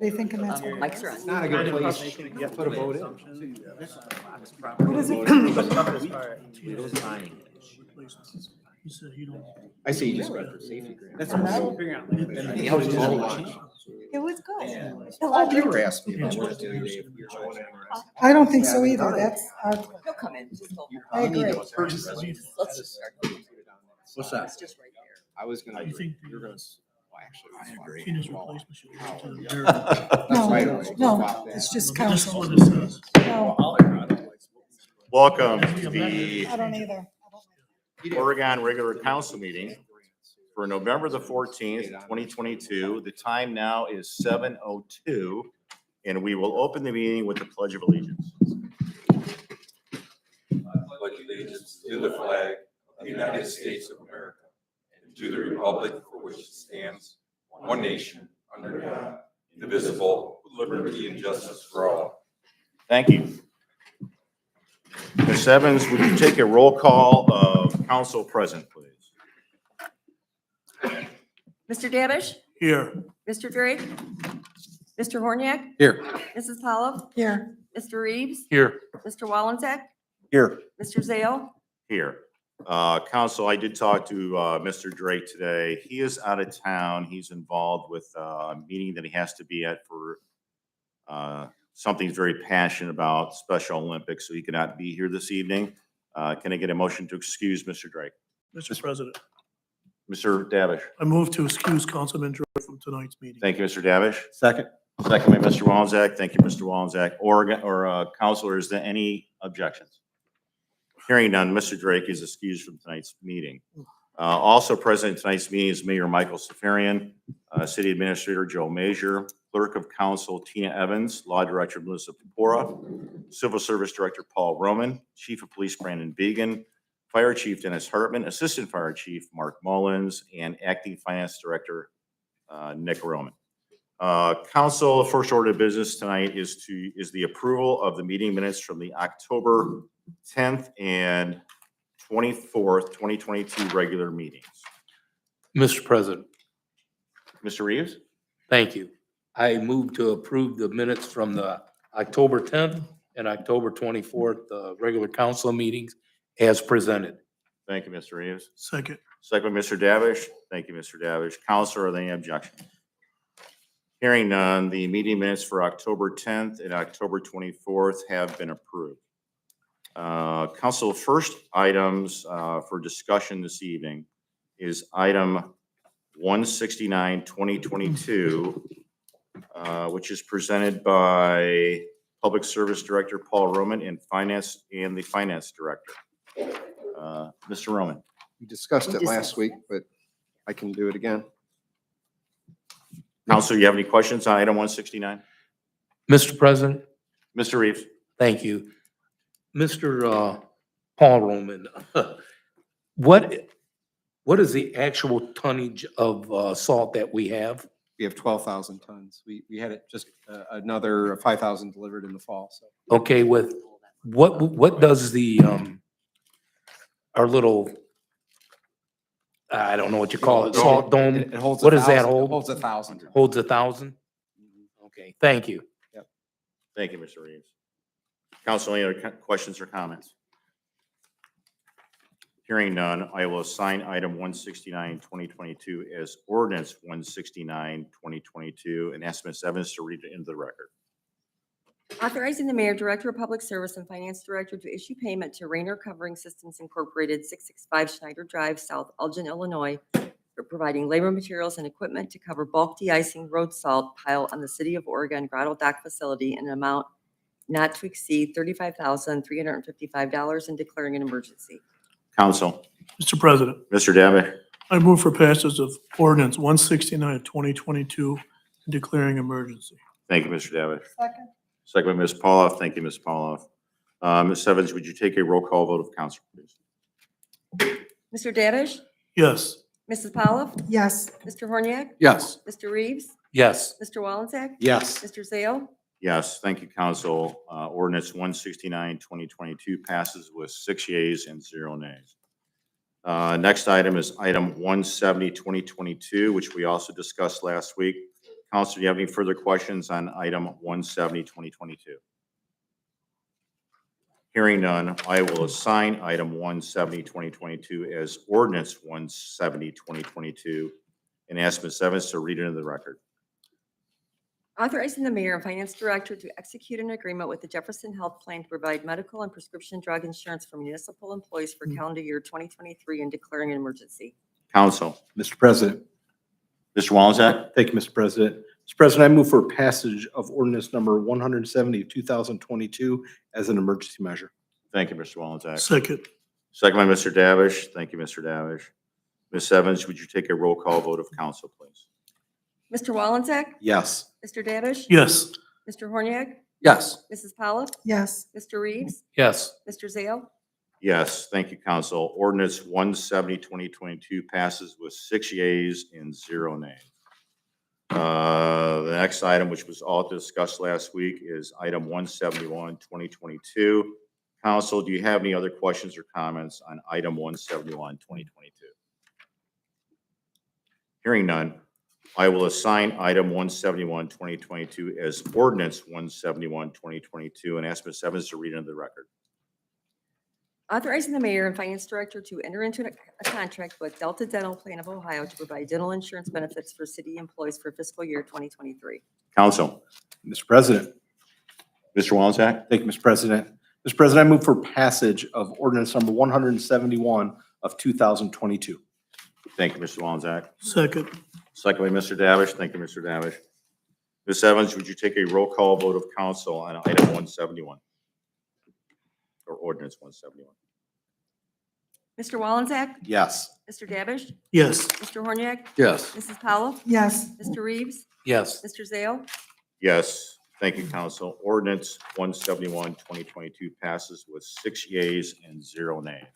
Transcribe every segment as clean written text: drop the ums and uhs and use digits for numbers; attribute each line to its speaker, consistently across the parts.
Speaker 1: They thinking that's what
Speaker 2: Mike's are on.
Speaker 3: Not a good place to put a vote in.
Speaker 1: What is it?
Speaker 4: You said you don't.
Speaker 3: I say you just run for safety grant.
Speaker 5: That's what I'm figuring out.
Speaker 3: It helps you so much.
Speaker 1: It was good.
Speaker 3: Oh, you were asking me about work the other day if you're going anywhere.
Speaker 1: I don't think so either. That's our,
Speaker 2: He'll come in. Just go.
Speaker 1: I agree.
Speaker 2: Let's just start.
Speaker 5: What's that?
Speaker 2: It's just right there.
Speaker 3: I was gonna,
Speaker 4: You think
Speaker 3: you're gonna, well, actually.
Speaker 5: I agree.
Speaker 4: Tina's replacement should go to the jury.
Speaker 3: That's right away.
Speaker 1: No, it's just
Speaker 4: This is
Speaker 1: council.
Speaker 4: what it says.
Speaker 1: No,
Speaker 6: Welcome to the
Speaker 1: I don't either.
Speaker 6: Oregon Regular Council meeting for November the 14th, 2022. The time now is 7:02, and we will open the meeting with the Pledge of Allegiance.
Speaker 7: Pledge allegiance to the flag of the United States of America and to the republic for which it stands, one nation, under God, indivisible, with liberty and justice for all.
Speaker 6: Thank you. Ms. Evans, would you take a roll call of council present, please?
Speaker 2: Mr. Davish,
Speaker 4: Here.
Speaker 2: Mr. Drake, Mr. Horniak,
Speaker 3: Here.
Speaker 2: Mrs. Pollock,
Speaker 1: Here,
Speaker 2: Mr. Reeves,
Speaker 4: Here.
Speaker 2: Mr. Wallensack,
Speaker 3: Here.
Speaker 2: Mr. Zale.
Speaker 6: Here. Council, I did talk to Mr. Drake today. He is out of town. He's involved with a meeting that he has to be at for something he's very passionate about, Special Olympics, so he cannot be here this evening. Can I get a motion to excuse Mr. Drake?
Speaker 4: Mr. President,
Speaker 6: Mr. Davish?
Speaker 4: I move to excuse Councilman Drake from tonight's meeting.
Speaker 6: Thank you, Mr. Davish.
Speaker 3: Second.
Speaker 6: Second by Mr. Wallensack. Thank you, Mr. Wallensack. Counselor, is there any objections? Hearing none, Mr. Drake is excused from tonight's meeting. Also present at tonight's meeting is Mayor Michael Safarian, City Administrator Joe Major, Clerk of Council Tina Evans, Law Director Melissa Pepora, Civil Service Director Paul Roman, Chief of Police Brandon Began, Fire Chief Dennis Hartman, Assistant Fire Chief Mark Mullins, and Acting Finance Director Nick Roman. Council, first order of business tonight is the approval of the meeting minutes from the October 10th and 24th, 2022 regular meetings.
Speaker 8: Mr. President,
Speaker 6: Mr. Reeves?
Speaker 8: thank you. I move to approve the minutes from the October 10th and October 24th, regular council meetings as presented.
Speaker 6: Thank you, Mr. Reeves.
Speaker 4: Second.
Speaker 6: Second by Mr. Davish. Thank you, Mr. Davish. Counselor, are there any objections? Hearing none, the meeting minutes for October 10th and October 24th have been approved. Council, first items for discussion this evening is item 169, 2022, which is presented by Public Service Director Paul Roman and the Finance Director. Mr. Roman.
Speaker 3: We discussed it last week, but I can do it again.
Speaker 6: Council, you have any questions on item 169?
Speaker 8: Mr. President,
Speaker 6: Mr. Reeves?
Speaker 8: thank you. Mr. Paul Roman, what is the actual tonnage of salt that we have?
Speaker 3: We have 12,000 tons. We had it just another 5,000 delivered in the fall, so.
Speaker 8: Okay, with what does the our little, I don't know what you call it, salt dome?
Speaker 3: It holds.
Speaker 8: What does that
Speaker 3: 1,000.
Speaker 8: hold?
Speaker 3: It holds 1,000.
Speaker 8: Holds 1,000? Okay, thank you.
Speaker 6: Thank you, Mr. Reeves. Council, any other questions or comments? Hearing none, I will assign item 169, 2022 as ordinance 169, 2022, and ask Ms. Evans to read it into the record.
Speaker 2: Authorizing the Mayor, Director of Public Service, and Finance Director to issue payment to Rainer Covering Systems Incorporated, 665 Schneider Drive, South Elgin, Illinois, for providing labor, materials, and equipment to cover bulk de-icing road salt pile on the City of Oregon Grotto Dock facility in an amount not to exceed $35,355 and declaring an emergency.
Speaker 6: Council,
Speaker 4: Mr. President,
Speaker 6: Mr. Davish.
Speaker 4: I move for passage of ordinance 169 of 2022 and declaring emergency.
Speaker 6: Thank you, Mr. Davish.
Speaker 1: second,
Speaker 6: Second by Ms. Pauloff. Thank you, Ms. Pauloff. Ms. Evans, would you take a roll call vote of council, please?
Speaker 2: Mr. Davish,
Speaker 4: Yes.
Speaker 2: Mrs. Pollock,
Speaker 1: yes,
Speaker 2: Mr. Horniak,
Speaker 3: Yes.
Speaker 2: Mr. Reeves,
Speaker 8: Yes,
Speaker 2: Mr. Wallensack,
Speaker 3: Yes.
Speaker 2: Mr. Zale.
Speaker 6: Yes, thank you, council. Ordinance 169, 2022 passes with 6 yeas and 0 nays. Next item is item 170, 2022, which we also discussed last week. Council, do you have any further questions on item 170, 2022? Hearing none, I will assign item 170, 2022 as ordinance 170, 2022 and ask Ms. Evans to read it into the record.
Speaker 2: Authorizing the mayor and finance director to execute an agreement with the Jefferson Health Plan to provide medical and prescription drug insurance for municipal employees for calendar year 2023 and declaring an emergency.
Speaker 6: Council,
Speaker 5: Mr. President.
Speaker 6: Mr. Walczak,
Speaker 5: Thank you, Mr. President. Mr. President, I move for passage of ordinance number 170, 2022 as an emergency measure.
Speaker 6: thank you, Mr. Walczak.
Speaker 4: Second.
Speaker 6: Second by Mr. Davish. Thank you, Mr. Davish. Ms. Evans, would you take a roll call vote of council, please?
Speaker 2: Mr. Wallensack,
Speaker 5: Yes.
Speaker 2: Mr. Davish.
Speaker 4: Yes.
Speaker 2: Mr. Horniak,
Speaker 5: Yes.
Speaker 2: Mrs. Pollock,
Speaker 1: Yes,
Speaker 2: Mr. Reeves,
Speaker 8: Yes.
Speaker 2: Mr. Zale,
Speaker 6: Yes, thank you, council. Ordinance 170, 2022 passes with 6 yeas and 0 nays. The next item, which was all discussed last week, is item 171, 2022. Council, do you have any other questions or comments on item 171, 2022? Hearing none, I will assign item 171, 2022 as ordinance 171, 2022 and ask Ms. Evans to read into the record.
Speaker 2: authorizing the mayor and finance director to enter into a contract with Delta Dental Plan of Ohio to provide dental insurance benefits for city employees for fiscal year 2023.
Speaker 6: Council,
Speaker 5: Mr. President.
Speaker 6: Mr. Walczak,
Speaker 5: Thank you, Mr. President. Mr. President, I move for passage of ordinance number 171 of 2022.
Speaker 6: thank you, Mr. Walczak.
Speaker 4: Second.
Speaker 6: Second by Mr. Davish. Thank you, Mr. Davish. Ms. Evans, would you take a roll call vote of council on item 171? Or ordinance 171?
Speaker 2: Mr. Wallensack,
Speaker 5: Yes.
Speaker 2: Mr. Davish,
Speaker 4: Yes.
Speaker 2: Mr. Horniak,
Speaker 5: Yes.
Speaker 2: Mrs. Powell,
Speaker 1: yes,
Speaker 2: Mr. Reeves,
Speaker 8: Yes.
Speaker 2: Mr. Zale,
Speaker 6: Yes, thank you, council. Ordinance 171, 2022 passes with 6 yeas and 0 nays.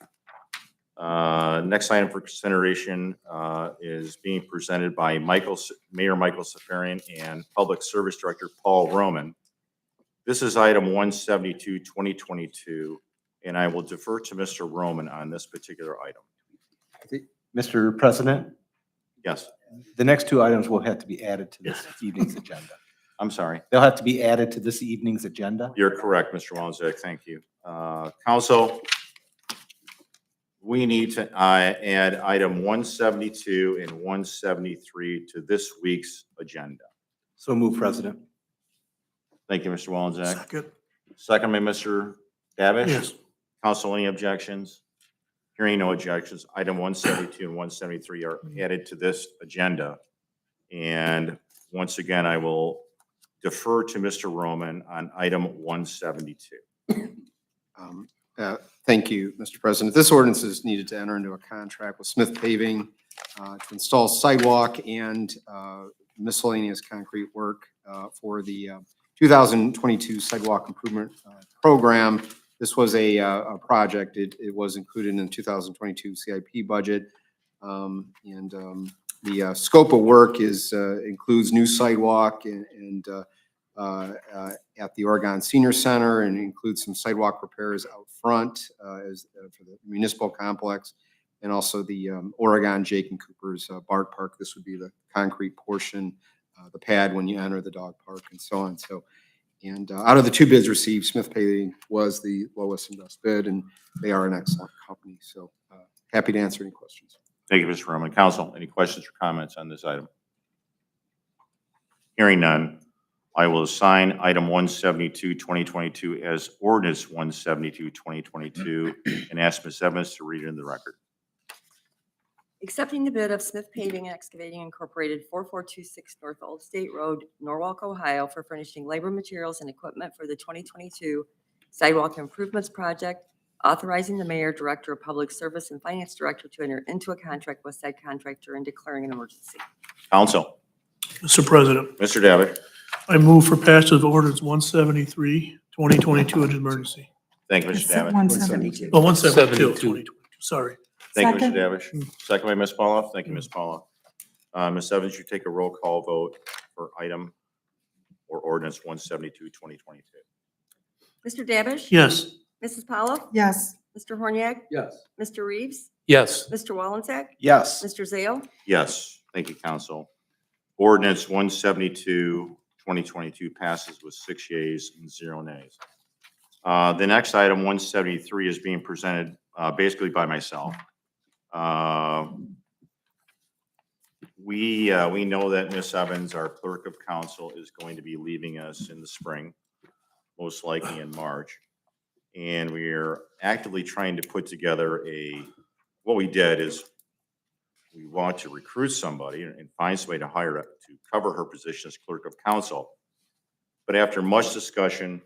Speaker 6: Next item for consideration is being presented by Mayor Michael Safarian and Public Service Director Paul Roman. This is item 172, 2022, and I will defer to Mr. Roman on this particular item.
Speaker 9: Mr. President,
Speaker 6: Yes,
Speaker 9: the next two items will have to be added to this evening's agenda.
Speaker 6: I'm sorry.
Speaker 9: They'll have to be added to this evening's agenda.
Speaker 6: You're correct, Mr. Walczak. Thank you. Council, we need to add item 172 and 173 to this week's agenda.
Speaker 9: So move, President.
Speaker 6: Thank you, Mr. Walczak.
Speaker 4: Second.
Speaker 6: Second by Mr. Davish.
Speaker 4: Yes.
Speaker 6: Council, any objections? Hearing no objections, item 172 and 173 are added to this agenda. And once again, I will defer to Mr. Roman on item 172.
Speaker 3: Thank you, Mr. President. This ordinance is needed to enter into a contract with Smith Paving to install sidewalk and miscellaneous concrete work for the 2022 sidewalk improvement program. This was a project. It was included in the 2022 CIP budget. The scope of work includes new sidewalk and at the Oregon Senior Center, and includes some sidewalk repairs out front for the municipal complex, and also the Oregon Jake and Cooper's Bart Park. This would be the concrete portion, the pad when you enter the dog park, and so on. So, and out of the 2 bids received, Smith Paving was the lowest and best bid, and they are an excellent company. So happy to answer any questions.
Speaker 6: Thank you, Mr. Roman. Council, any questions or comments on this item? Hearing none, I will assign item 172, 2022 as ordinance 172, 2022 and ask Ms. Evans to read it in the record.
Speaker 2: accepting the bid of Smith Paving and Excavating Incorporated, 4426 North Old State Road, Norwalk, Ohio, for furnishing labor, materials, and equipment for the 2022 sidewalk improvements project, authorizing the mayor, director of public service, and finance director to enter into a contract with said contractor and declaring an emergency.
Speaker 6: Council,
Speaker 4: Mr. President,
Speaker 6: Mr. Davitt.
Speaker 4: I move for passage of ordinance 173, 2022 as an emergency.
Speaker 6: Thank you,
Speaker 1: it's
Speaker 6: Mr. Davitt.
Speaker 1: 172.
Speaker 4: Oh, 172,
Speaker 8: 72.
Speaker 4: 2022, sorry.
Speaker 6: Thank you, Mr.
Speaker 1: Second.
Speaker 6: Davish. Second by Ms. Paulo. Thank you, Ms. Paulo. Ms. Evans, you take a roll call vote for item or ordinance 172, 2022.
Speaker 2: Mr. Davish?
Speaker 4: Yes.
Speaker 2: Mrs. Powell?
Speaker 1: yes,
Speaker 2: Mr. Horniak?
Speaker 5: Yes.
Speaker 2: Mr. Reeves?
Speaker 8: Yes.
Speaker 2: Mr. Wallensack?
Speaker 5: Yes.
Speaker 2: Mr. Zale?
Speaker 6: Yes, thank you, council. Ordinance 172, 2022 passes with 6 yeas and 0 nays. The next item, 173, is being presented basically by myself. We know that Ms. Evans, our clerk of council, is going to be leaving us in the spring, most likely in March. And we are actively trying to put together what we did is we want to recruit somebody and find somebody to hire to cover her position as clerk of council. But after much discussion,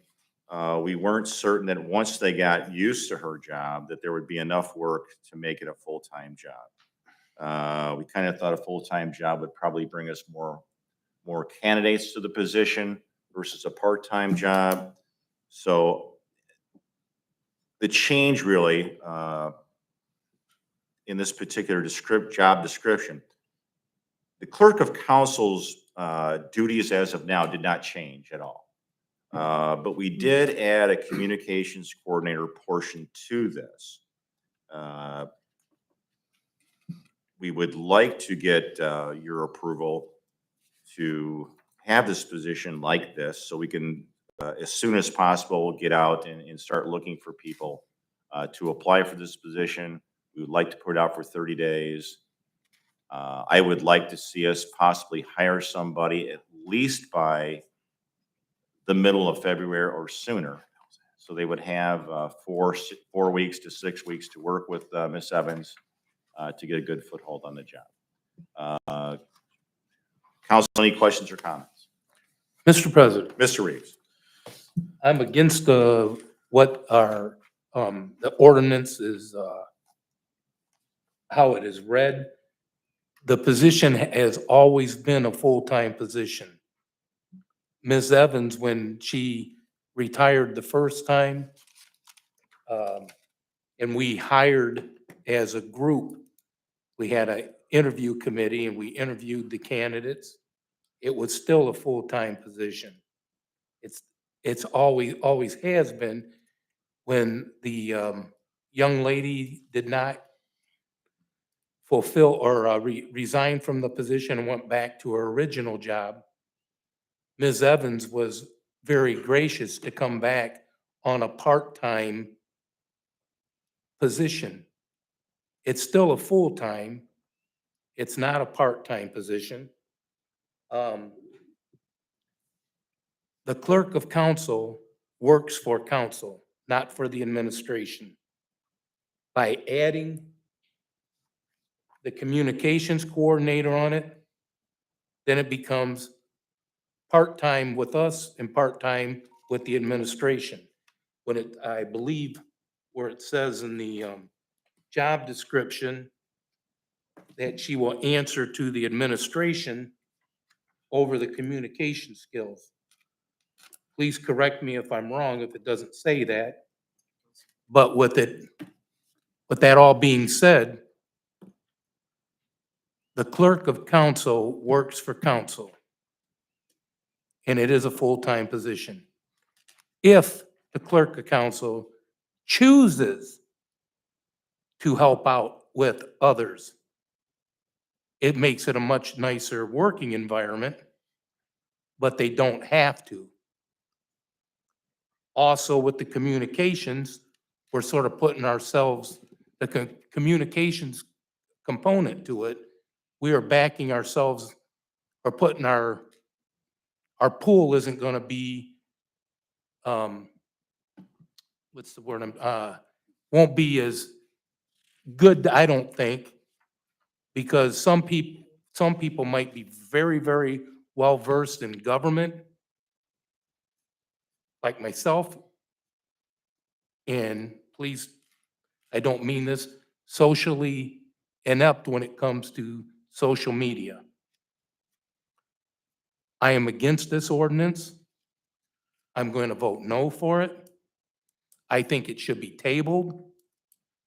Speaker 6: we weren't certain that once they got used to her job, that there would be enough work to make it a full-time job. We kind of thought a full-time job would probably bring us more candidates to the position versus a part-time job. So the change really in this particular job description, the clerk of council's duties as of now did not change at all. But we did add a communications coordinator portion to this. We would like to get your approval to have this position like this so we can, as soon as possible, get out and start looking for people to apply for this position. We would like to put it out for 30 days. I would like to see us possibly hire somebody at least by the middle of February or sooner. So they would have 4 weeks to 6 weeks to work with Ms. Evans to get a good foothold on the job. Council, any questions or comments?
Speaker 8: Mr. President,
Speaker 6: Mr. Reeves.
Speaker 8: I'm against what our, the ordinance is, how it is read. The position has always been a full-time position. Ms. Evans, when she retired the first time, and we hired as a group, we had an interview committee and we interviewed the candidates. It was still a full-time position. It's always has been. When the young lady did not fulfill or resign from the position and went back to her original job, Ms. Evans was very gracious to come back on a part-time position. It's still a full-time. It's not a part-time position. The clerk of council works for council, not for the administration. By adding the communications coordinator on it, then it becomes part-time with us and part-time with the administration. When it, I believe where it says in the job description that she will answer to the administration over the communication skills. Please correct me if I'm wrong if it doesn't say that. But with that all being said, the clerk of council works for council, and it is a full-time position. If the clerk of council chooses to help out with others, it makes it a much nicer working environment, but they don't have to. Also, with the communications, we're sort of putting ourselves, the communications component to it, we are backing ourselves or putting our pool isn't going to be, what's the word, won't be as good, I don't think, because some people might be very, very well versed in government, like myself, and please, I don't mean this, socially inept when it comes to social media. I am against this ordinance. I'm going to vote no for it. I think it should be tabled.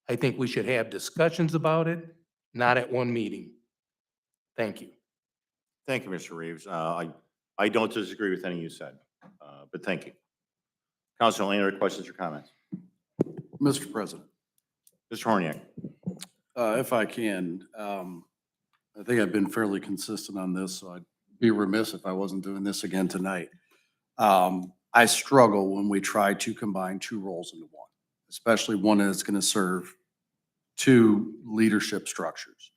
Speaker 8: I think we should have discussions about it, not at one meeting. Thank you.
Speaker 6: Thank you, Mr. Reeves. I don't disagree with anything you said, but thank you. Council, any other questions or comments?
Speaker 10: Mr. President,
Speaker 6: Mr. Horniak.
Speaker 10: if I can, I think I've been fairly consistent on this, so I'd be remiss if I wasn't doing this again tonight. I struggle when we try to combine two roles into one, especially one that's going to serve two leadership structures.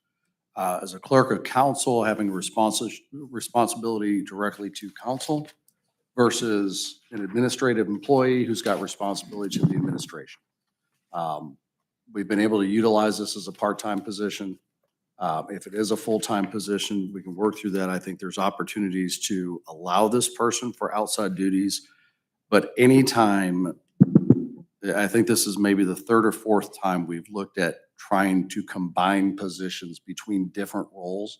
Speaker 10: As a clerk of council, having responsibility directly to council versus an administrative employee who's got responsibility to the administration. We've been able to utilize this as a part-time position. If it is a full-time position, we can work through that. I think there's opportunities to allow this person for outside duties. But anytime, I think this is maybe the third or fourth time we've looked at trying to combine positions between different roles.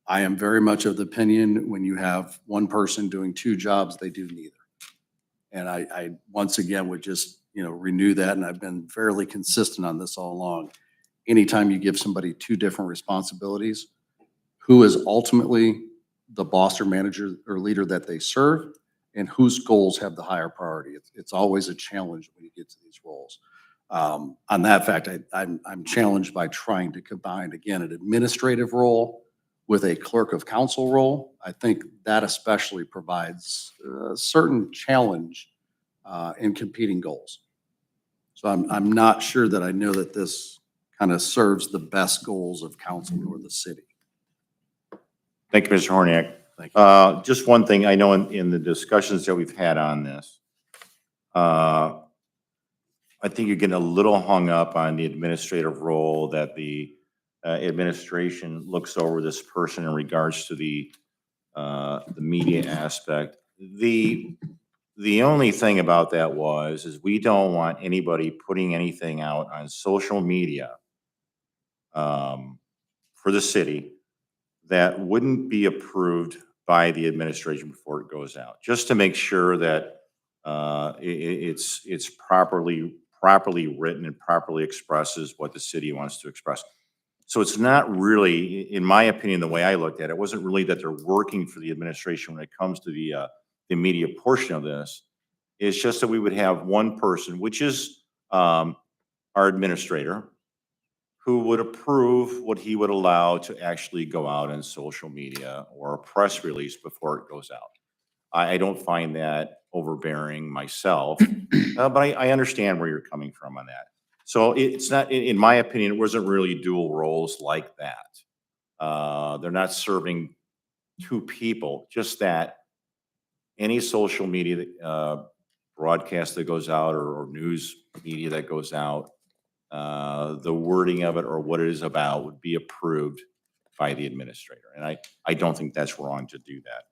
Speaker 10: I am very much of the opinion when you have one person doing two jobs, they do neither. And I once again would just, renew that, and I've been fairly consistent on this all along. Anytime you give somebody two different responsibilities, who is ultimately the boss or manager or leader that they serve, and whose goals have the higher priority. It's always a challenge when you get to these roles. On that fact, I'm challenged by trying to combine, again, an administrative role with a clerk of council role. I think that especially provides a certain challenge in competing goals. So I'm not sure that I know that this kind of serves the best goals of council or the city.
Speaker 6: Thank you, Mr. Horniak.
Speaker 10: Thank you.
Speaker 6: Just one thing, I know in the discussions that we've had on this, I think you're getting a little hung up on the administrative role that the administration looks over this person in regards to the media aspect. The only thing about that is we don't want anybody putting anything out on social media for the city that wouldn't be approved by the administration before it goes out, just to make sure that it's properly written and properly expresses what the city wants to express. So it's not really, in my opinion, the way I looked at it, wasn't really that they're working for the administration when it comes to the media portion of this. It's just that we would have one person, which is our administrator, who would approve what he would allow to actually go out in social media or a press release before it goes out. I don't find that overbearing myself, but I understand where you're coming from on that. So it's not, in my opinion, it wasn't really dual roles like that. They're not serving two people, just that any social media broadcast that goes out or news media that goes out, the wording of it or what it is about would be approved by the administrator. And I don't think that's wrong to do that,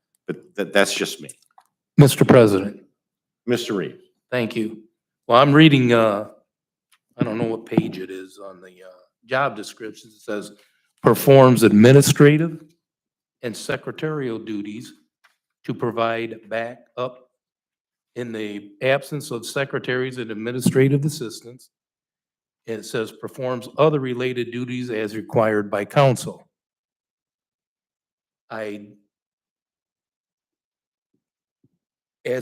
Speaker 6: but that's just me.
Speaker 8: Mr. President,
Speaker 6: Mr. Reeves.
Speaker 8: thank you. Well, I'm reading, I don't know what page it is on the job description. It says performs administrative and secretarial duties to provide backup in the absence of secretaries and administrative assistants. It says performs other related duties as required by council. As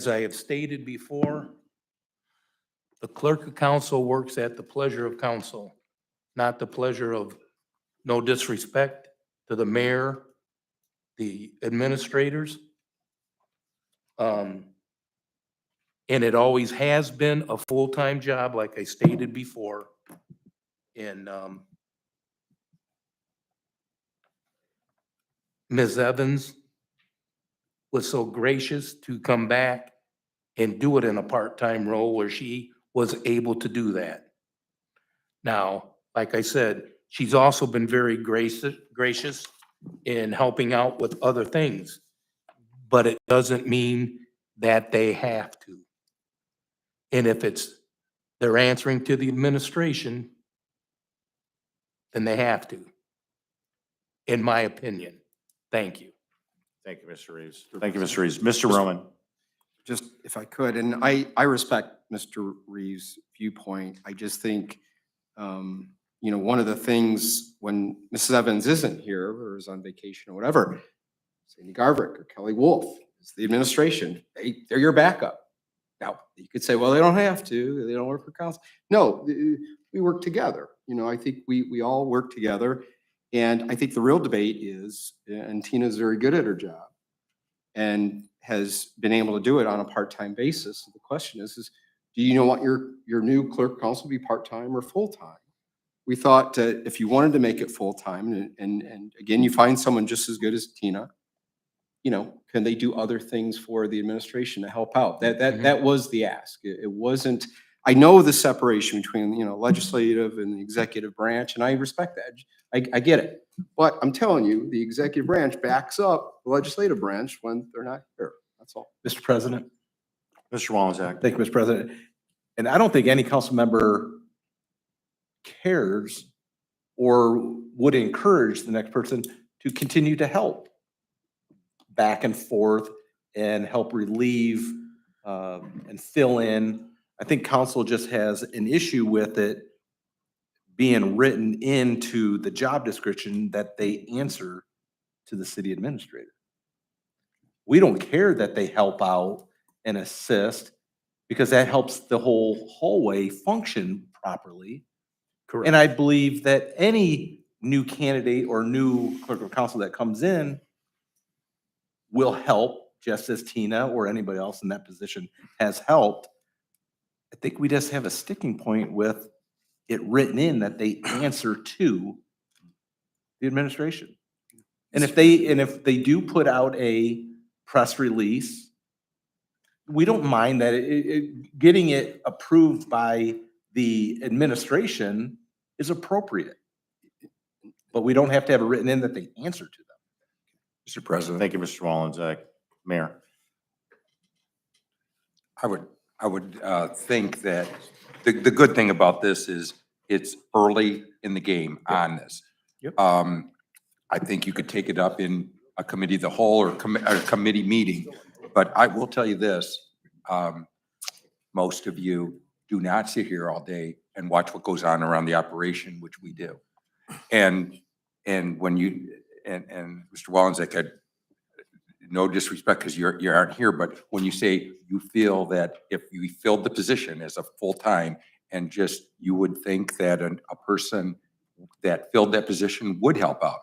Speaker 8: I have stated before, the clerk of council works at the pleasure of council, not the pleasure of, no disrespect to the mayor, the administrators. And it always has been a full-time job, like I stated before. And Ms. Evans was so gracious to come back and do it in a part-time role where she was able to do that. Now, like I said, she's also been very gracious in helping out with other things, but it doesn't mean that they have to. And if they're answering to the administration, then they have to, in my opinion. Thank you.
Speaker 6: Thank you, Mr. Reeves. Thank you, Mr. Reeves. Mr. Roman.
Speaker 3: Just if I could, and I respect Mr. Reeves' viewpoint. I just think, one of the things when Mrs. Evans isn't here or is on vacation or whatever, Sandy Garbrick or Kelly Wolf is the administration. They're your backup. Now, you could say, well, they don't have to. They don't work for council. No, we work together. I think we all work together. And I think the real debate is, and Tina's very good at her job, and has been able to do it on a part-time basis. The question is do you want your new clerk counsel to be part-time or full-time? We thought if you wanted to make it full-time, and again, you find someone just as good as Tina, can they do other things for the administration to help out? That was the ask. It wasn't, I know the separation between, legislative and the executive branch, and I respect that. I get it. But I'm telling you, the executive branch backs up the legislative branch when they're not here. That's all.
Speaker 5: Mr. President.
Speaker 6: Mr. Wallensack.
Speaker 5: Thank you, Mr. President. And I don't think any council member cares or would encourage the next person to continue to help back and forth and help relieve and fill in. I think council just has an issue with it being written into the job description that they answer to the city administrator. We don't care that they help out and assist because that helps the whole hallway function properly.
Speaker 8: Correct.
Speaker 5: And I believe that any new candidate or new clerk of council that comes in will help, just as Tina or anybody else in that position has helped. I think we just have a sticking point with it written in that they answer to the administration. And if they do put out a press release, we don't mind that getting it approved by the administration is appropriate. But we don't have to have it written in that they answer to them.
Speaker 7: Mr. President,
Speaker 6: Thank you, Mr. Wallensack. Mayor.
Speaker 7: I would think that the good thing about this is it's early in the game on this.
Speaker 5: Yep.
Speaker 7: I think you could take it up in a committee of the whole or a committee meeting, but I will tell you this. Most of you do not sit here all day and watch what goes on around the operation, which we do. And when you, and Mr. Wallensack, had no disrespect because you aren't here, but when you say you feel that if you filled the position as a full-time and just, you would think that a person that filled that position would help out.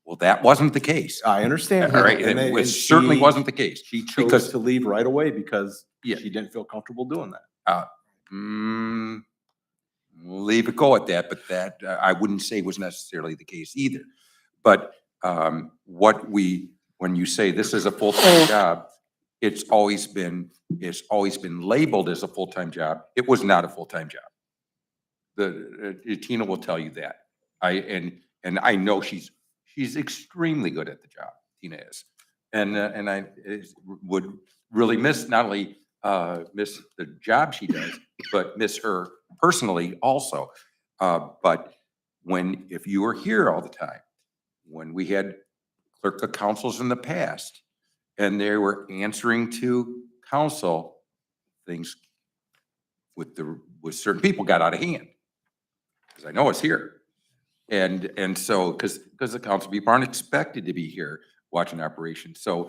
Speaker 7: Well, that wasn't the case.
Speaker 5: I understand.
Speaker 7: All right,
Speaker 5: And
Speaker 7: it certainly
Speaker 5: she-
Speaker 7: wasn't the case.
Speaker 5: She chose
Speaker 7: Because-
Speaker 5: to leave right away because
Speaker 7: Yeah.
Speaker 5: she didn't feel comfortable doing that.
Speaker 7: Leave it go at that, but that I wouldn't say was necessarily the case either. But when you say this is a full-time job, it's always been labeled as a full-time job. It was not a full-time job. Tina will tell you that. And I know she's extremely good at the job. Tina is, and I would really miss not only miss the job she does, but miss her personally also. But if you were here all the time, when we had clerk of councils in the past, and they were answering to council, things with certain people got out of hand. Because I know it's here. And so, because the council people aren't expected to be here watching operations. So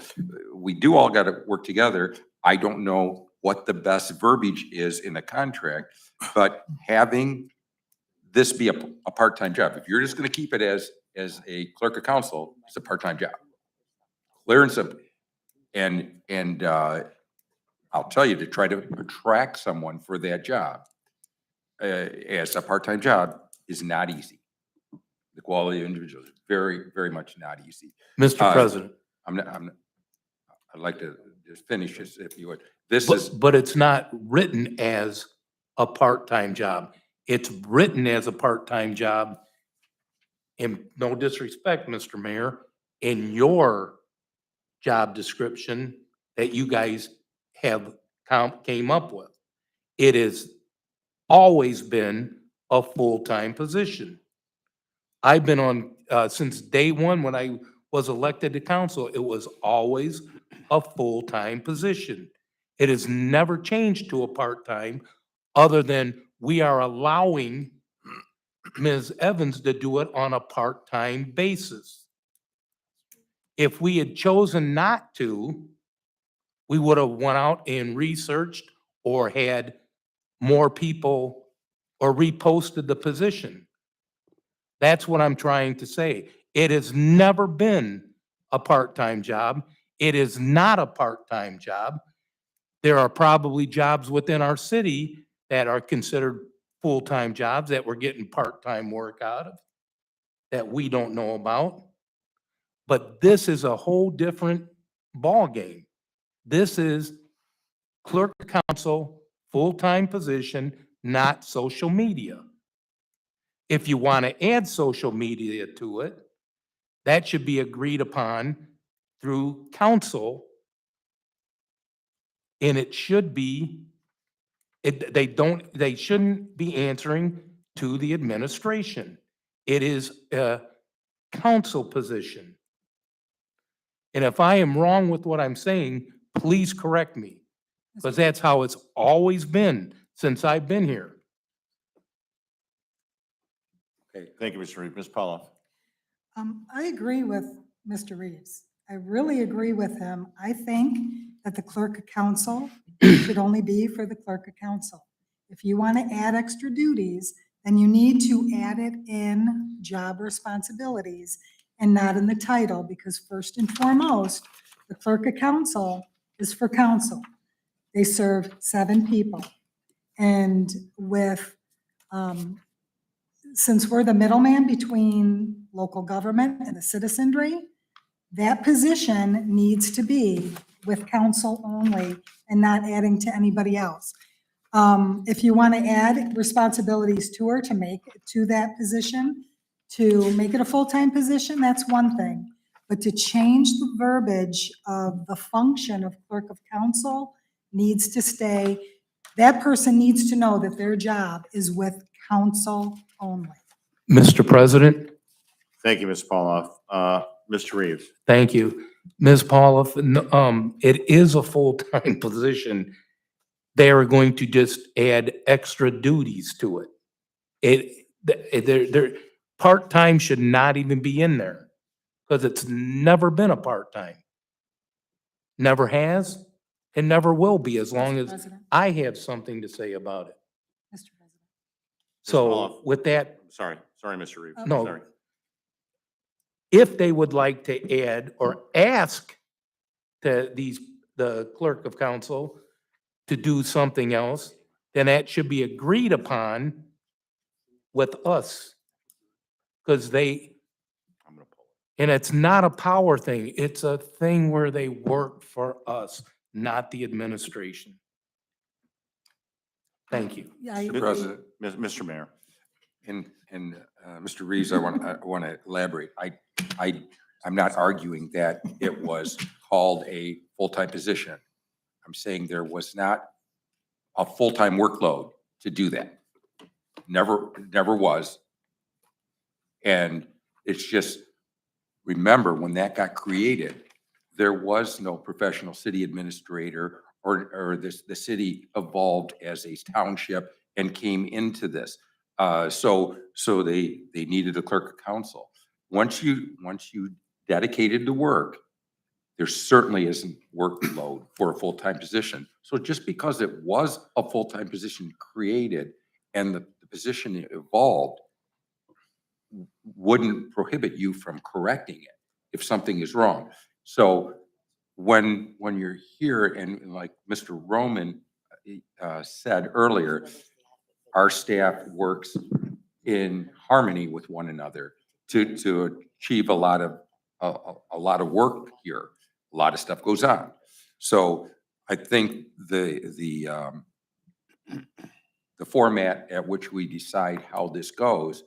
Speaker 7: we do all got to work together. I don't know what the best verbiage is in the contract, but having this be a part-time job, if you're just going to keep it as a clerk of council, it's a part-time job. Clear and simple. And I'll tell you, to try to attract someone for that job as a part-time job is not easy. The quality of individuals is very, very much not easy.
Speaker 8: Mr. President,
Speaker 7: I'd like to just finish this if you would.
Speaker 8: but it's not written as a part-time job. It's written as a part-time job. And no disrespect, Mr. Mayor, in your job description that you guys have came up with. It has always been a full-time position. I've been on, since day one when I was elected to council, it was always a full-time position. It has never changed to a part-time, other than we are allowing Ms. Evans to do it on a part-time basis. If we had chosen not to, we would have went out and researched or had more people or reposted the position. That's what I'm trying to say. It has never been a part-time job. It is not a part-time job. There are probably jobs within our city that are considered full-time jobs that we're getting part-time work out of that we don't know about. But this is a whole different ballgame. This is clerk of council, full-time position, not social media. If you want to add social media to it, that should be agreed upon through council. And it should be, they shouldn't be answering to the administration. It is a council position. And if I am wrong with what I'm saying, please correct me, because that's how it's always been since I've been here.
Speaker 6: Okay, thank you, Mr. Reeves. Ms. Pauloff.
Speaker 1: I agree with Mr. Reeves. I really agree with him. I think that the clerk of council should only be for the clerk of council. If you want to add extra duties, then you need to add it in job responsibilities and not in the title, because first and foremost, the clerk of council is for council. They serve 7 people. And with, since we're the middleman between local government and the citizenry, that position needs to be with council only and not adding to anybody else. If you want to add responsibilities to her to make it to that position, to make it a full-time position, that's one thing. But to change the verbiage of the function of clerk of council needs to stay. That person needs to know that their job is with council only.
Speaker 8: Mr. President,
Speaker 6: Thank you, Ms. Pauloff. Mr. Reeves.
Speaker 8: thank you. Ms. Pauloff, it is a full-time position. They are going to just add extra duties to it. Part-time should not even be in there because it's never been a part-time. Never has and never will be as long
Speaker 1: Mr.
Speaker 8: as
Speaker 1: President,
Speaker 8: I have something to say about it.
Speaker 1: Mr. President.
Speaker 8: So
Speaker 6: Pauloff.
Speaker 8: with that,
Speaker 6: Sorry, Mr. Reeves.
Speaker 8: No.
Speaker 6: Sorry.
Speaker 8: if they would like to add or ask the clerk of council to do something else, then that should be agreed upon with us. Because
Speaker 6: I'm gonna pull it.
Speaker 8: and it's not a power thing, it's a thing where they work for us, not the administration. Thank you.
Speaker 1: Yeah, I-
Speaker 11: Mr. President,
Speaker 6: Mr. Mayor.
Speaker 11: and Mr. Reeves, I want to elaborate. I'm not arguing that it was called a full-time position. I'm saying there was not a full-time workload to do that. Never was. And it's just, remember, when that got created, there was no professional city administrator, or the city evolved as a township and came into this. So they needed a clerk of council. Once you dedicated to work, there certainly isn't workload for a full-time position. So just because it was a full-time position created and the position evolved wouldn't prohibit you from correcting it if something is wrong. So when you're here, and like Mr. Roman said earlier, our staff works in harmony with one another to achieve a lot of work here. A lot of stuff goes on. So I think the format at which we decide how this goes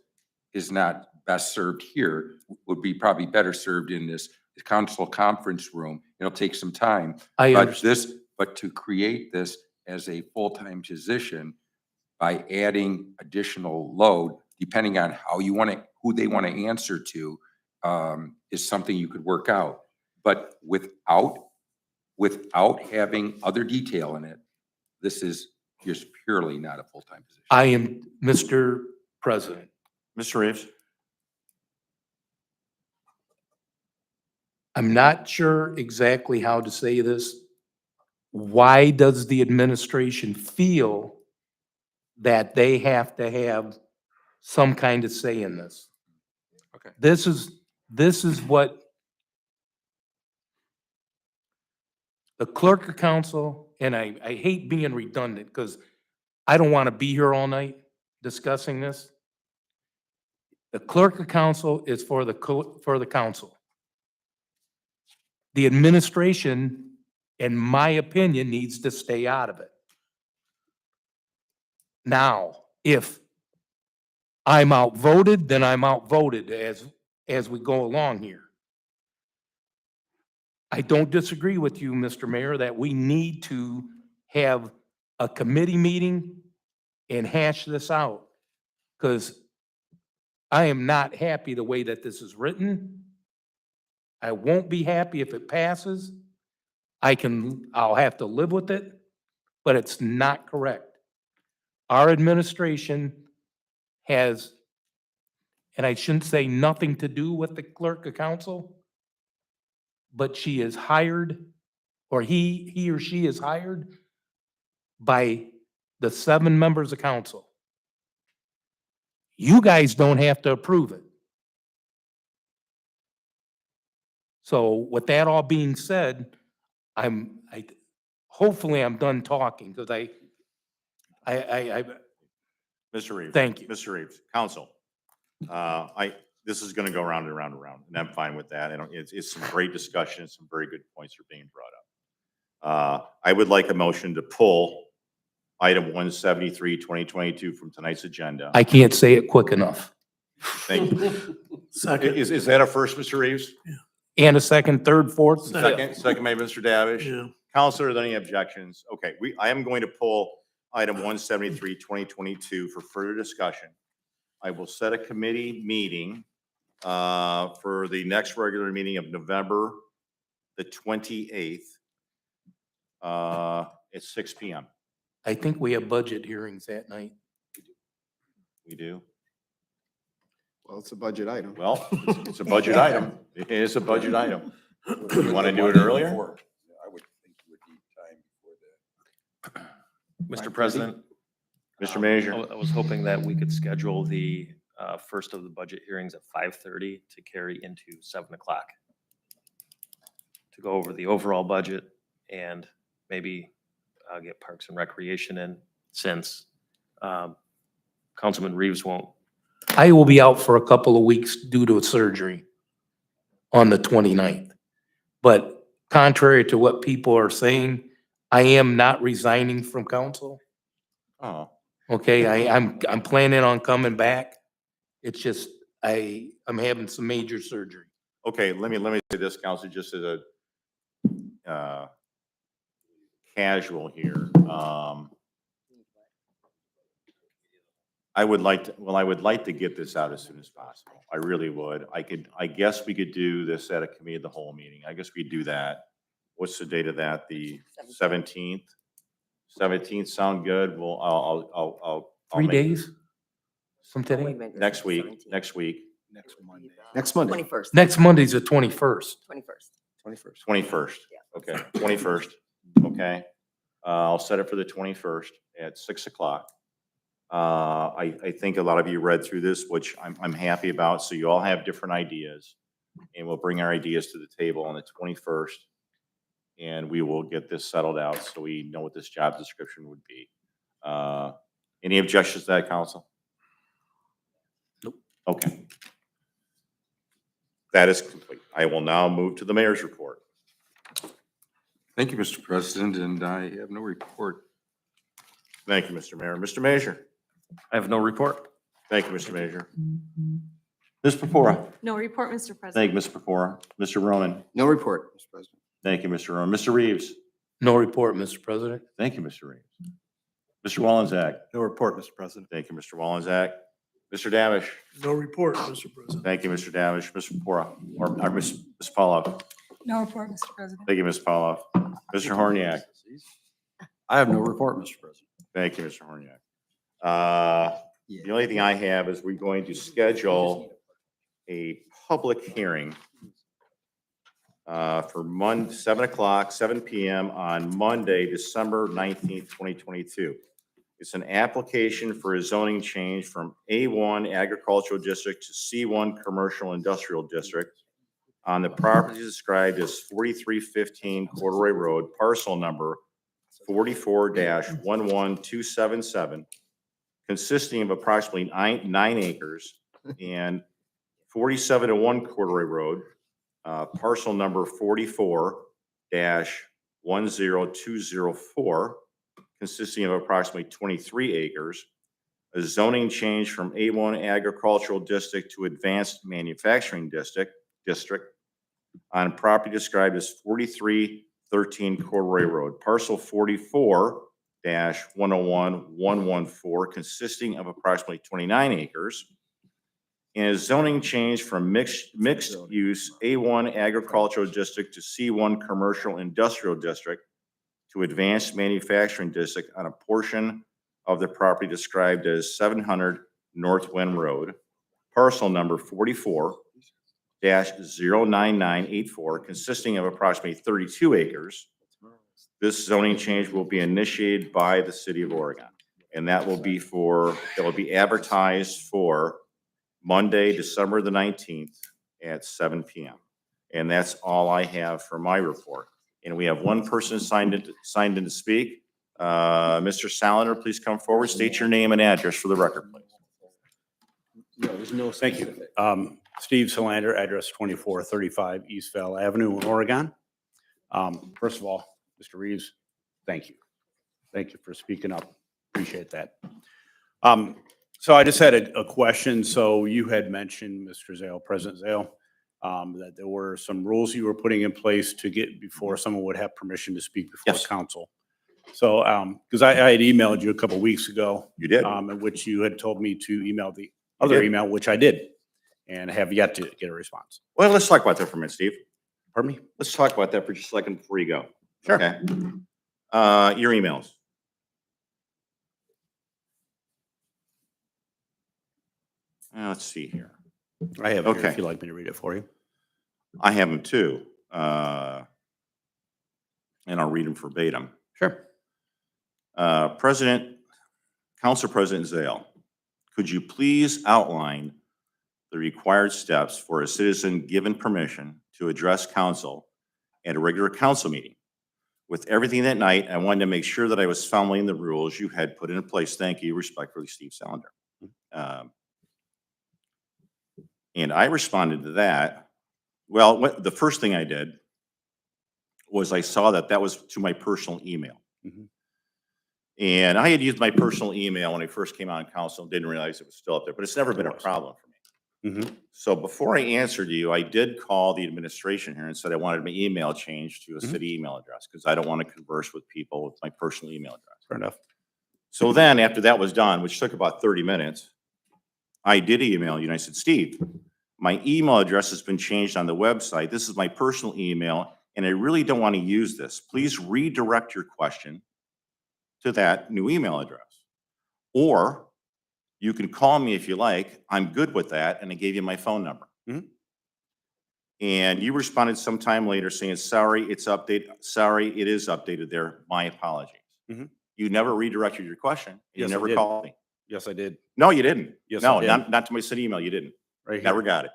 Speaker 11: is not best served here, would be probably better served in this council conference room. It'll take some time.
Speaker 8: I
Speaker 11: But
Speaker 8: understand.
Speaker 11: but to create this as a full-time position by adding additional load, depending on how you want to, who they want to answer to, is something you could work out. But without having other detail in it, this is just purely not a full-time position.
Speaker 8: I am, Mr. President,
Speaker 6: Mr. Reeves.
Speaker 8: I'm not sure exactly how to say this. Why does the administration feel that they have to have some kind of say in this?
Speaker 11: Okay.
Speaker 8: This is what the clerk of council, and I hate being redundant because I don't want to be here all night discussing this. The clerk of council is for the council. The administration, in my opinion, needs to stay out of it. Now, if I'm outvoted, then I'm outvoted as we go along here. I don't disagree with you, Mr. Mayor, that we need to have a committee meeting and hash this out. Because I am not happy the way that this is written. I won't be happy if it passes. I'll have to live with it, but it's not correct. Our administration has, and I shouldn't say nothing to do with the clerk of council, but she is hired, or he or she is hired by the 7 members of council. You guys don't have to approve it. So with that all being said, hopefully I'm done talking, because
Speaker 6: Mr. Reeves.
Speaker 8: Thank you.
Speaker 6: Mr. Reeves, council. This is going to go round and round and round, and I'm fine with that. And it's some great discussion, some very good points are being brought up. I would like a motion to pull item 173, 2022 from tonight's agenda.
Speaker 8: I can't say it quick enough.
Speaker 6: Thank you.
Speaker 4: Second.
Speaker 6: Is that a first, Mr. Reeves?
Speaker 8: And a second, third, fourth, and fifth.
Speaker 6: Second by Mr. Davish.
Speaker 4: Yeah.
Speaker 6: Counselor, are there any objections? Okay, I am going to pull item 173, 2022 for further discussion. I will set a committee meeting for the next regular meeting of November the 28th at 6 PM.
Speaker 8: I think we have budget hearings that night.
Speaker 6: We do?
Speaker 3: Well, it's a budget item.
Speaker 6: Well, it's a budget item. It is a budget item. You want to do it earlier?
Speaker 11: I would think you would need time before that.
Speaker 12: Mr. President.
Speaker 6: Mr. Major?
Speaker 12: I was hoping that we could schedule the first of the budget hearings at 5:30 to carry into 7 o'clock. To go over the overall budget and maybe get Parks and Recreation in, since Councilman Reeves won't.
Speaker 8: I will be out for a couple of weeks due to a surgery on the 29th. But contrary to what people are saying, I am not resigning from council.
Speaker 6: Oh,
Speaker 8: Okay, I'm planning on coming back. It's just, I'm having some major surgery.
Speaker 6: okay, let me say this, Council, just as a casual here. I would like to get this out as soon as possible. I really would. I guess we could do this at a committee of the whole meeting. I guess we could do that. What's the date of that? The 17th? 17th sound good? Well, I'll
Speaker 8: 3
Speaker 6: make-
Speaker 8: days from
Speaker 2: Wait a
Speaker 8: today?
Speaker 2: minute,
Speaker 6: Next week,
Speaker 2: 17th.
Speaker 6: next week,
Speaker 10: Next Monday.
Speaker 3: Next Monday.
Speaker 2: 21st.
Speaker 8: Next Monday's the 21st.
Speaker 2: 21st.
Speaker 3: 21st.
Speaker 6: 21st.
Speaker 2: Yeah.
Speaker 6: Okay, 21st. Okay. I'll set it for the 21st at 6 o'clock. I think a lot of you read through this, which I'm happy about. So you all have different ideas. And we'll bring our ideas to the table on the 21st. And we will get this settled out so we know what this job description would be. Any objections to that, council?
Speaker 8: Nope.
Speaker 6: Okay. That is complete. I will now move to the mayor's report.
Speaker 11: Thank you, Mr. President, and I have no report.
Speaker 6: Thank you, Mr. Mayor. Mr. Major?
Speaker 12: I have no report.
Speaker 6: Thank you, Mr. Major. Ms. Purpura?
Speaker 13: No report, Mr. President.
Speaker 6: Thank you, Ms. Purpura. Mr. Roman?
Speaker 3: No report, Mr. President.
Speaker 6: Thank you, Mr. Roman. Mr. Reeves?
Speaker 8: No report, Mr. President.
Speaker 6: Thank you, Mr. Reeves. Mr. Wallenczak?
Speaker 10: No report, Mr. President.
Speaker 6: Thank you, Mr. Wallenczak. Mr. Davish?
Speaker 4: No report, Mr. President.
Speaker 6: Thank you, Mr. Davish. Ms. Purpura? Or Ms. Paulo?
Speaker 1: No report, Mr. President.
Speaker 6: Thank you, Ms. Paulo. Mr. Horniak?
Speaker 10: I have no report, Mr. President.
Speaker 6: Thank you, Mr. Horniak. The only thing I have is we're going to schedule a public hearing for 7 o'clock, 7 PM on Monday, December 19th, 2022. It's an application for a zoning change from A1 Agricultural District to C1 Commercial Industrial District. on the property described as 4315 Corduroy Road, parcel number 44-11277, consisting of approximately 9 acres, and 4701 Corduroy Road, parcel number 44-10204, consisting of approximately 23 acres, a zoning change from A1 agricultural district to advanced manufacturing district on property described as 4313 Corduroy Road, parcel 44-101-114, consisting of approximately 29 acres, and a zoning change from mixed use A1 agricultural district to C1 commercial industrial district to advanced manufacturing district on a portion of the property described as 700 North Wind Road, parcel number 44-09984, consisting of approximately 32 acres. This zoning change will be initiated by the city of Oregon, and that will be advertised for Monday, December the 19th at 7 PM. And that's all I have for my report. And we have one person signed in to speak. Mr. Salander, please come forward. State your name and address for the record, please.
Speaker 13: Thank you. Steve Salander, address 2435 East Vale Avenue in Oregon. First of all, Mr. Reeves, thank you. Thank you for speaking up. Appreciate that. So I just had a question. So you had mentioned, Mr. Zale, President Zale, that there were some rules you were putting in place to get before someone would have permission to speak before
Speaker 6: Yes.
Speaker 13: council. So, because I had emailed you a couple weeks ago.
Speaker 6: You did.
Speaker 13: In which you had told me to email the other email, which I did, and have yet to get a response.
Speaker 6: Well, let's talk about that for a minute, Steve.
Speaker 13: Pardon me?
Speaker 6: Let's talk about that for just a second before you go.
Speaker 13: Sure.
Speaker 6: Okay. Your emails. Let's see here.
Speaker 13: I have it here
Speaker 6: Okay.
Speaker 13: if you'd like me to read it for you.
Speaker 6: I have them too. And I'll read them verbatim.
Speaker 13: Sure.
Speaker 6: Council President Zale, could you please outline the required steps for a citizen given permission to address council at a regular council meeting? With everything that night, I wanted to make sure that I was following the rules you had put into place. Thank you. Respectfully, Steve Salander. And I responded to that. Well, the first thing I did was I saw that was to my personal email.
Speaker 13: Mhm.
Speaker 6: And I had used my personal email when I first came on council, didn't realize it was still up there, but it's never been a problem for me.
Speaker 13: Mhm.
Speaker 6: So before I answered you, I did call the administration here and said I wanted my email changed to a
Speaker 13: Mhm.
Speaker 6: city email address because I don't want to converse with people with my personal email address.
Speaker 13: Fair enough.
Speaker 6: So then after that was done, which took about 30 minutes, I did email you and I said, Steve, my email address has been changed on the website. This is my personal email and I really don't want to use this. Please redirect your question to that new email address. Or you can call me if you like. I'm good with that. And I gave you my phone number.
Speaker 13: Mhm.
Speaker 6: And you responded sometime later saying, sorry, it's updated. Sorry, it is updated there. My apologies.
Speaker 13: Mhm.
Speaker 6: You never redirected your question. You
Speaker 13: Yes, I
Speaker 6: never
Speaker 13: did.
Speaker 6: called me.
Speaker 13: Yes, I did.
Speaker 6: No, you didn't.
Speaker 13: Yes,
Speaker 6: No,
Speaker 13: I did.
Speaker 6: not to my city email. You didn't.
Speaker 13: Right here.
Speaker 6: Never got it.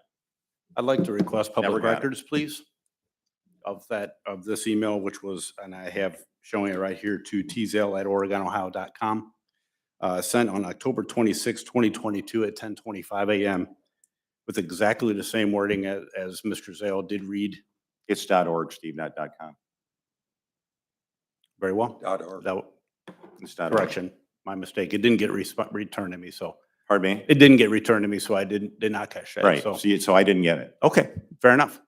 Speaker 13: I'd like to request
Speaker 6: Never
Speaker 13: public
Speaker 6: got it.
Speaker 13: records, please, of this email, which was, and I have showing it right here, to tzale@oreganohio.com, sent on October 26, 2022 at 10:25 a.m. with exactly the same wording as Mr. Zale did read.
Speaker 6: It's .org, Steve, not .com.
Speaker 13: Very well.
Speaker 11: .org.
Speaker 13: That
Speaker 6: It's .org.
Speaker 13: correction, my mistake. It didn't get returned to me, so
Speaker 6: Pardon me?
Speaker 13: it didn't get returned to me, so I did not catch that.
Speaker 6: Right.
Speaker 13: So,
Speaker 6: So I didn't get it.
Speaker 13: okay, fair enough.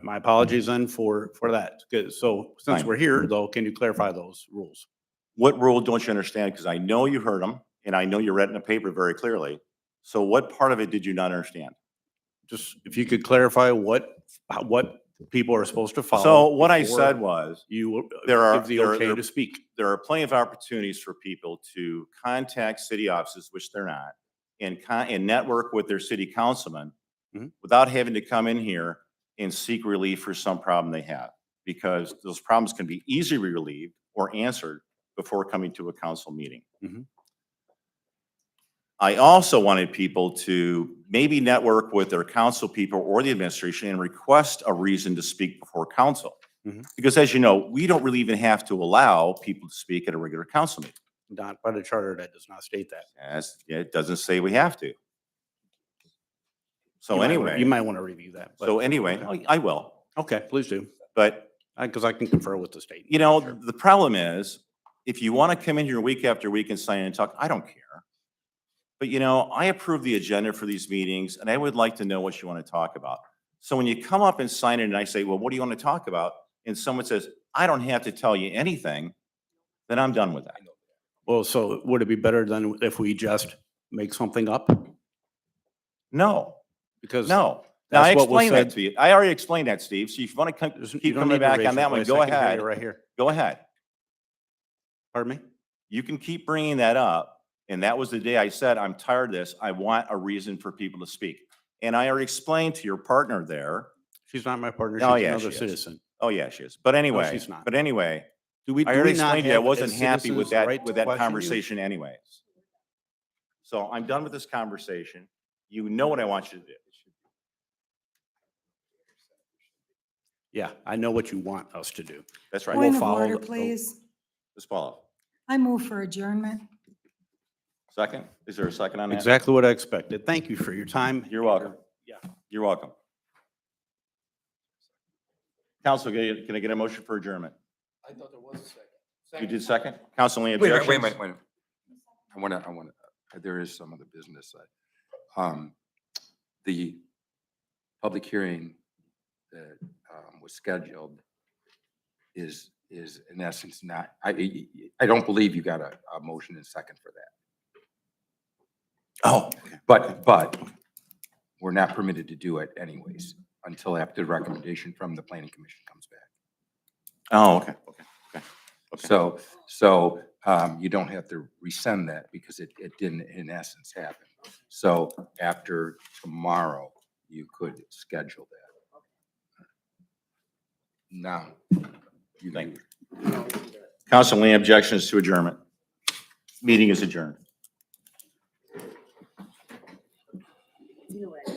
Speaker 13: My apologies then for that. Good. So since
Speaker 6: Fine.
Speaker 13: we're here though, can you clarify those rules?
Speaker 6: What rule don't you understand? Because I know you heard them and I know you read it in the paper very clearly. So what part of it did you not understand?
Speaker 13: Just if you could clarify what people are supposed to follow.
Speaker 6: So what I
Speaker 13: before
Speaker 6: said was,
Speaker 13: You
Speaker 6: there are-
Speaker 13: give the
Speaker 6: there-
Speaker 13: okay
Speaker 6: there-
Speaker 13: to speak.
Speaker 6: there are plenty of opportunities for people to contact city offices, which they're not, and network with their city councilman
Speaker 13: Mhm.
Speaker 6: without having to come in here and seek relief for some problem they have. Because those problems can be easily relieved or answered before coming to a council meeting.
Speaker 13: Mhm.
Speaker 6: I also wanted people to maybe network with their council people or the administration and request a reason to speak before council.
Speaker 13: Mhm.
Speaker 6: Because as you know, we don't really even have to allow people to speak at a regular council meeting.
Speaker 13: Not by the charter, that does not state that.
Speaker 6: As, it doesn't say we have to. So
Speaker 13: You might wanna-
Speaker 6: anyway.
Speaker 13: You might want to review that. but-
Speaker 6: So anyway, I will,
Speaker 13: Okay, please do.
Speaker 6: but
Speaker 13: Because I can confer with the state.
Speaker 6: you know,
Speaker 13: Sure.
Speaker 6: the problem is, if you want to come in here week after week and sign and talk, I don't care. But you know, I approve the agenda for these meetings and I would like to know what you want to talk about. So when you come up and sign it and I say, well, what do you want to talk about? And someone says, I don't have to tell you anything, then I'm done with that.
Speaker 13: Well, so would it be better than if we just make something up?
Speaker 6: No,
Speaker 13: Because.
Speaker 6: no. Now, I
Speaker 13: That's what was
Speaker 6: explained that
Speaker 13: said.
Speaker 6: to you. I already explained that, Steve. So if you want to
Speaker 13: There's- you
Speaker 6: keep
Speaker 13: don't
Speaker 6: coming
Speaker 13: need to
Speaker 6: back
Speaker 13: raise
Speaker 6: on
Speaker 13: your
Speaker 6: that one,
Speaker 13: voice.
Speaker 6: go
Speaker 13: I can hear
Speaker 6: ahead.
Speaker 13: you right here.
Speaker 6: Go ahead.
Speaker 13: Pardon me?
Speaker 6: You can keep bringing that up. And that was the day I said, I'm tired of this. I want a reason for people to speak. And I already explained to your partner there.
Speaker 13: She's not my partner.
Speaker 6: Oh,
Speaker 13: She's
Speaker 6: yeah,
Speaker 13: another
Speaker 6: she is.
Speaker 13: citizen.
Speaker 6: Oh, yeah, she is. But anyway,
Speaker 13: she's not.
Speaker 6: but anyway,
Speaker 13: Do we
Speaker 6: I already
Speaker 13: do we not
Speaker 6: explained to you, I
Speaker 13: have
Speaker 6: wasn't
Speaker 13: as
Speaker 6: happy with
Speaker 13: citizens the right
Speaker 6: that,
Speaker 13: to
Speaker 6: with that
Speaker 13: question you?
Speaker 6: conversation anyways. So I'm done with this conversation. You know what I want you to do.
Speaker 13: Yeah, I know what you want us to do.
Speaker 6: That's right.
Speaker 13: We'll
Speaker 1: Point of
Speaker 13: follow
Speaker 1: order,
Speaker 13: the-
Speaker 1: please.
Speaker 6: Ms. Paulo.
Speaker 1: I move for adjournment.
Speaker 6: Second? Is there a second on that?
Speaker 13: Exactly what I expected. Thank you for your time.
Speaker 6: You're welcome.
Speaker 13: Yeah.
Speaker 6: You're welcome. Council, can I get a motion for adjournment?
Speaker 8: I thought there was a second.
Speaker 6: You did second? Council, any
Speaker 11: Wait,
Speaker 6: objections?
Speaker 11: wait, wait, wait. I want to, there is some other business. The public hearing that was scheduled is in essence not, I don't believe you got a motion and second for that.
Speaker 6: Oh,
Speaker 11: But we're not permitted to do it anyways until after the recommendation from the planning commission comes back.
Speaker 6: oh, okay, okay, okay. Okay.
Speaker 11: So you don't have to rescind that because it didn't in essence happen. So after tomorrow, you could schedule that. Now, you
Speaker 6: Thank you. Council, any objections to adjournment? Meeting is adjourned.
Speaker 2: You know what?